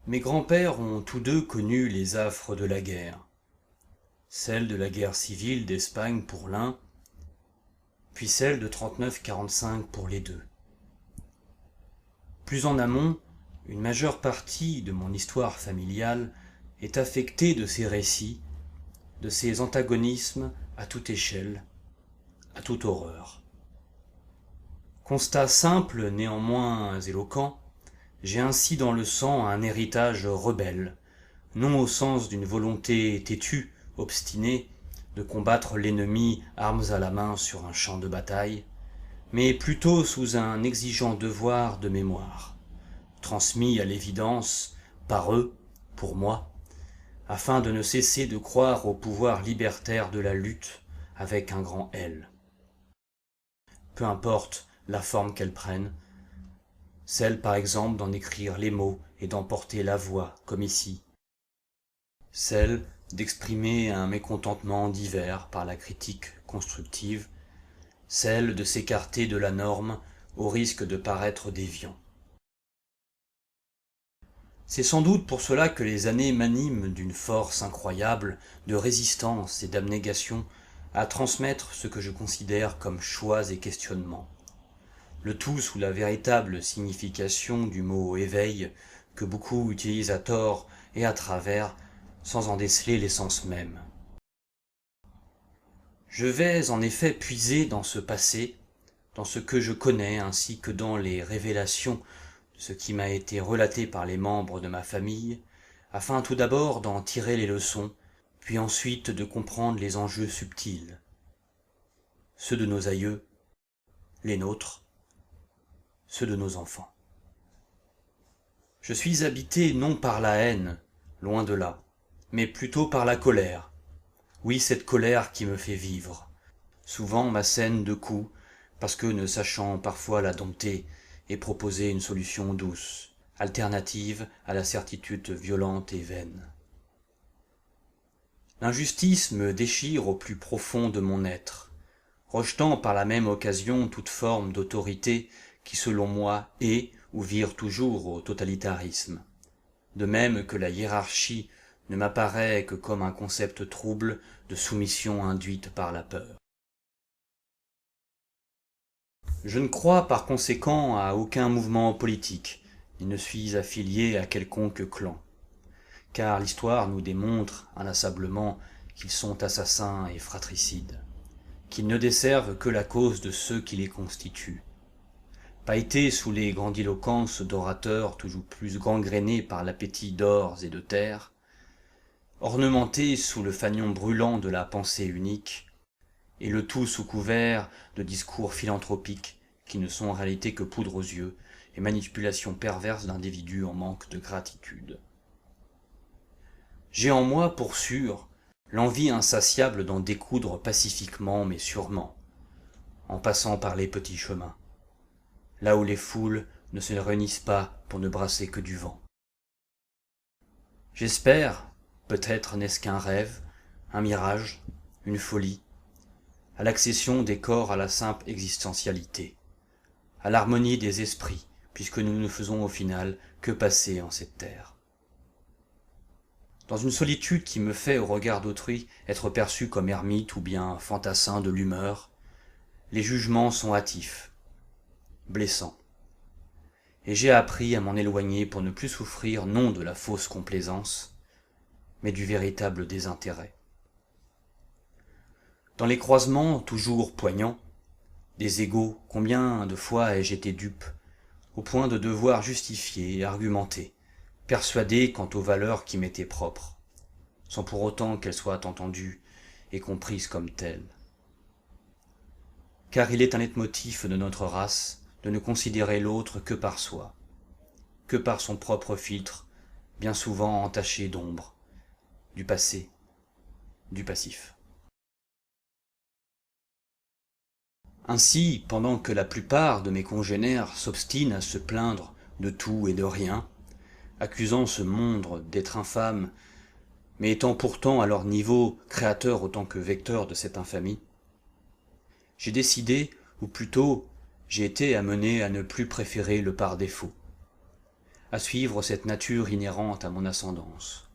Mes grands-pères ont tous deux connu les affres de la guerre, celle de la guerre civile d'Espagne pour l'un, puis celle de 39-45 pour les deux. Plus en amont, une majeure partie de mon histoire familiale est affectée de ces récits, de ces antagonismes à toute échelle, à toute horreur. Constat simple, néanmoins éloquent, j'ai ainsi dans le sang un héritage rebelle, non au sens d'une volonté têtue, obstinée, de combattre l'ennemi armes à la main sur un champ de bataille, mais plutôt sous un exigeant devoir de mémoire, transmis à l'évidence par eux, pour moi, afin de ne cesser de croire au pouvoir libertaire de la lutte avec un grand L. Peu importe la forme qu'elle prenne, celle par exemple d'en écrire les mots et d'en porter la voix, comme ici, celle d'exprimer un mécontentement divers par la critique constructive, celle de s'écarter de la norme au risque de paraître déviant. C'est sans doute pour cela que les années m'animent d'une force incroyable de résistance et d'abnégation à transmettre ce que je considère comme choix et questionnements. Le tout sous la véritable signification du mot éveil que beaucoup utilisent à tort et à travers sans en déceler l'essence même. Je vais en effet puiser dans ce passé, dans ce que je connais ainsi que dans les révélations de ce qui m'a été relaté par les membres de ma famille, afin tout d'abord d'en tirer les leçons, puis ensuite de comprendre les enjeux subtils, ceux de nos aïeux, les nôtres, ceux de nos enfants. Je suis habité non par la haine, loin de là, mais plutôt par la colère. Oui, cette colère qui me fait vivre. Souvent m'assène de coups, parce que ne sachant parfois la dompter et proposer une solution douce, alternative à la certitude violente et vaine. L'injustice me déchire au plus profond de mon être, rejetant par la même occasion toute forme d'autorité qui selon moi est ou vire toujours au totalitarisme, de même que la hiérarchie ne m'apparaît que comme un concept trouble de soumission induite par la peur. Je ne crois par conséquent à aucun mouvement politique, et ne suis affilié à quelconque clan, car l'histoire nous démontre inlassablement qu'ils sont assassins et fratricides, qu'ils ne desservent que la cause de ceux qui les constituent. Pailletés sous les grandiloquences d'orateurs toujours plus gangrénés par l'appétit d'ors et de terre, ornementés sous le fanion brûlant de la pensée unique, et le tout sous couvert de discours philanthropiques qui ne sont en réalité que poudre aux yeux et manipulation perverse d'individus en manque de gratitude. J'ai en moi, pour sûr, l'envie insatiable d'en découdre pacifiquement mais sûrement, en passant par les petits chemins, là où les foules ne se réunissent pas pour ne brasser que du vent. J'espère, peut-être n'est-ce qu'un rêve, un mirage, une folie, à l'accession des corps à la simple existentialité, à l'harmonie des esprits, puisque nous ne faisons au final que passer en cette terre. Dans une solitude qui me fait, au regard d'autrui, être perçu comme ermite ou bien fantassin de l'humeur, les jugements sont hâtifs, blessants, et j'ai appris à m'en éloigner pour ne plus souffrir non de la fausse complaisance, mais du véritable désintérêt. Dans les croisements toujours poignants, des égaux, combien de fois ai-je été dupe, au point de devoir justifier et argumenter, persuadé quant aux valeurs qui m'étaient propres, sans pour autant qu'elles soient entendues et comprises comme telles. Car il est un leitmotiv de notre race de ne considérer l'autre que par soi, que par son propre filtre, bien souvent entaché d'ombre, du passé, du passif. Ainsi, pendant que la plupart de mes congénères s'obstinent à se plaindre de tout et de rien, accusant ce monde d'être infâme, mais étant pourtant à leur niveau créateur autant que vecteur de cette infamie, j'ai décidé, ou plutôt j'ai été amené à ne plus préférer le par défaut, à suivre cette nature inhérente à mon ascendance.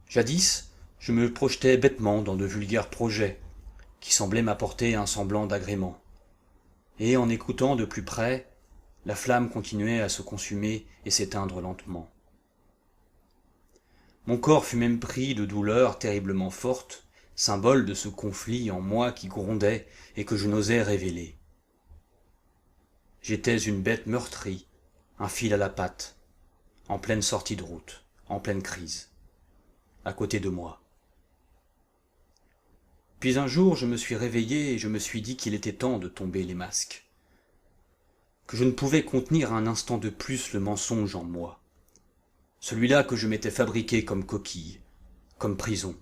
Jadis, je me projetais bêtement dans de vulgaires projets, qui semblaient m'apporter un semblant d'agrément. Et en écoutant de plus près, la flamme continuait à se consumer et s'éteindre lentement. Mon corps fut même pris de douleurs terriblement fortes, symbole de ce conflit en moi qui grondait et que je n'osais révéler. J'étais une bête meurtrie, un fil à la patte, en pleine sortie de route, en pleine crise, à côté de moi. Puis un jour je me suis réveillé et je me suis dit qu'il était temps de tomber les masques, que je ne pouvais contenir un instant de plus le mensonge en moi, celui-là que je m'étais fabriqué comme coquille, comme prison.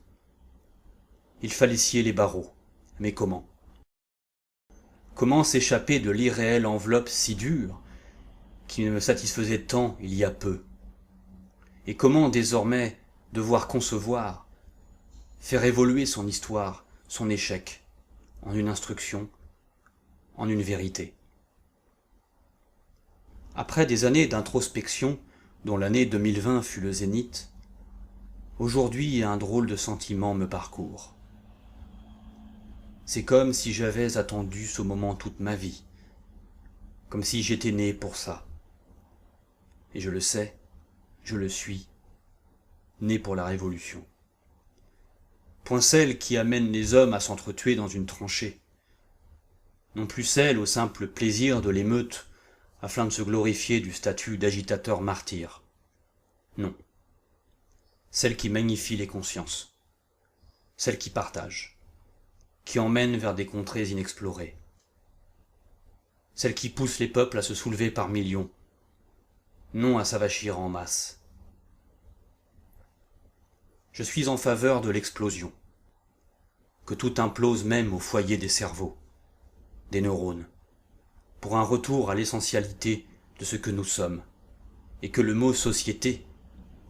Il fallait scier les barreaux, mais comment? Comment s'échapper de l'irréelle enveloppe si dure, qui me satisfaisait tant il y a peu? Et comment désormais devoir concevoir, faire évoluer son histoire, son échec, en une instruction, en une vérité? Après des années d'introspection, dont l'année 2020 fut le zénith, aujourd'hui un drôle de sentiment me parcourt. C'est comme si j'avais attendu ce moment toute ma vie, comme si j'étais né pour ça. Et je le sais, je le suis, né pour la révolution. Point celle qui amène les hommes à s'entretuer dans une tranchée, non plus celle au simple plaisir de l'émeute, afin de se glorifier du statut d'agitateur martyr. Non. Celle qui magnifie les consciences, celle qui partage, qui emmène vers des contrées inexplorées, celle qui pousse les peuples à se soulever par millions, non à s'avachir en masse. Je suis en faveur de l'explosion, que tout implose même au foyer des cerveaux, des neurones, pour un retour à l'essentialité de ce que nous sommes, et que le mot société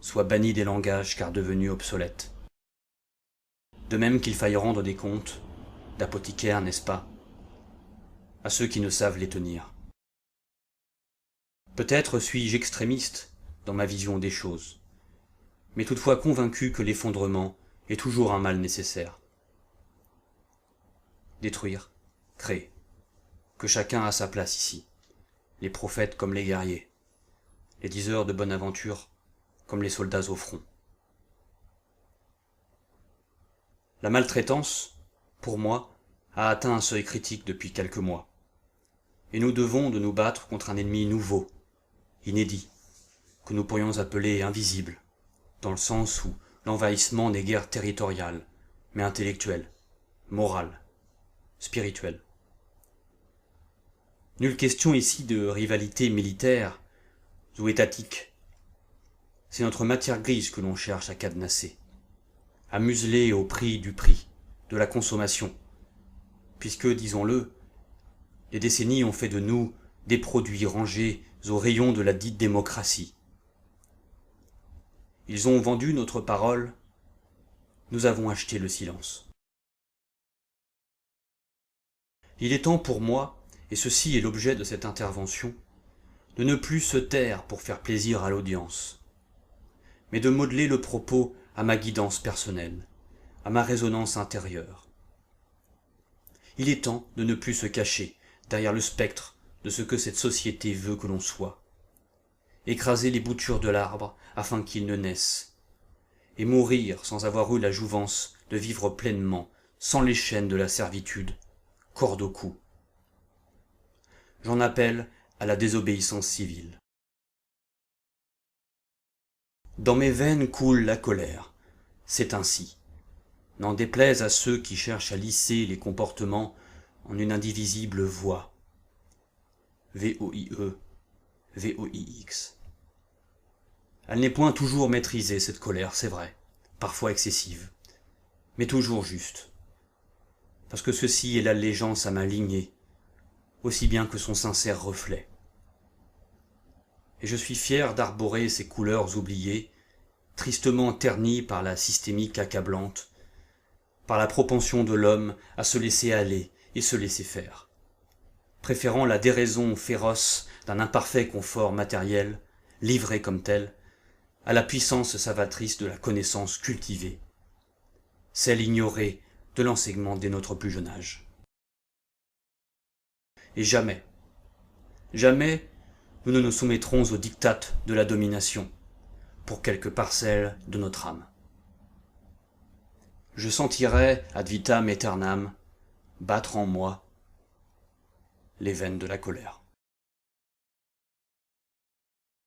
soit banni des langages car devenu obsolète. De même qu'il faille rendre des comptes, d'apothicaires, n'est-ce pas, à ceux qui ne savent les tenir. Peut-être suis-je extrémiste dans ma vision des choses, mais toutefois convaincu que l'effondrement est toujours un mal nécessaire. Détruire, créer, que chacun a sa place ici, les prophètes comme les guerriers, les diseurs de bonne aventure comme les soldats au front. La maltraitance, pour moi, a atteint un seuil critique depuis quelques mois, et nous devons de nous battre contre un ennemi nouveau, inédit, que nous pourrions appeler invisible, dans le sens où l'envahissement n'est guère territorial, mais intellectuel, moral, spirituel. Nulle question ici de rivalité militaire ou étatique. C'est notre matière grise que l'on cherche à cadenasser, à museler au prix, de la consommation, puisque, disons-le, les décennies ont fait de nous des produits rangés aux rayons de la dite démocratie. Ils ont vendu notre parole, nous avons acheté le silence. Il est temps pour moi, et ceci est l'objet de cette intervention, de ne plus se taire pour faire plaisir à l'audience, mais de modeler le propos à ma guidance personnelle, à ma résonance intérieure. Il est temps de ne plus se cacher derrière le spectre de ce que cette société veut que l'on soit, écraser les boutures de l'arbre afin qu'il ne naisse, et mourir sans avoir eu la jouvence de vivre pleinement, sans les chaînes de la servitude, corde au cou. J'en appelle à la désobéissance civile. Dans mes veines coule la colère, c'est ainsi. N'en déplaise à ceux qui cherchent à lisser les comportements en une indivisible voix. V-O-I-E, V-O-I-X. Elle n'est point toujours maîtrisée, cette colère, c'est vrai, parfois excessive, mais toujours juste. Parce que ceci est l'allégeance à ma lignée, aussi bien que son sincère reflet. Et je suis fier d'arborer ces couleurs oubliées, tristement ternies par la systémique accablante, par la propension de l'homme à se laisser aller et se laisser faire. préférant la déraison féroce d'un imparfait confort matériel, livré comme tel, à la puissance salvatrice de la connaissance cultivée, celle ignorée de l'enseignement dès notre plus jeune âge. Et jamais, jamais nous ne nous soumettrons aux diktats de la domination pour quelques parcelles de notre âme. Je sentirai ad vitam aeternam battre en moi les veines de la colère.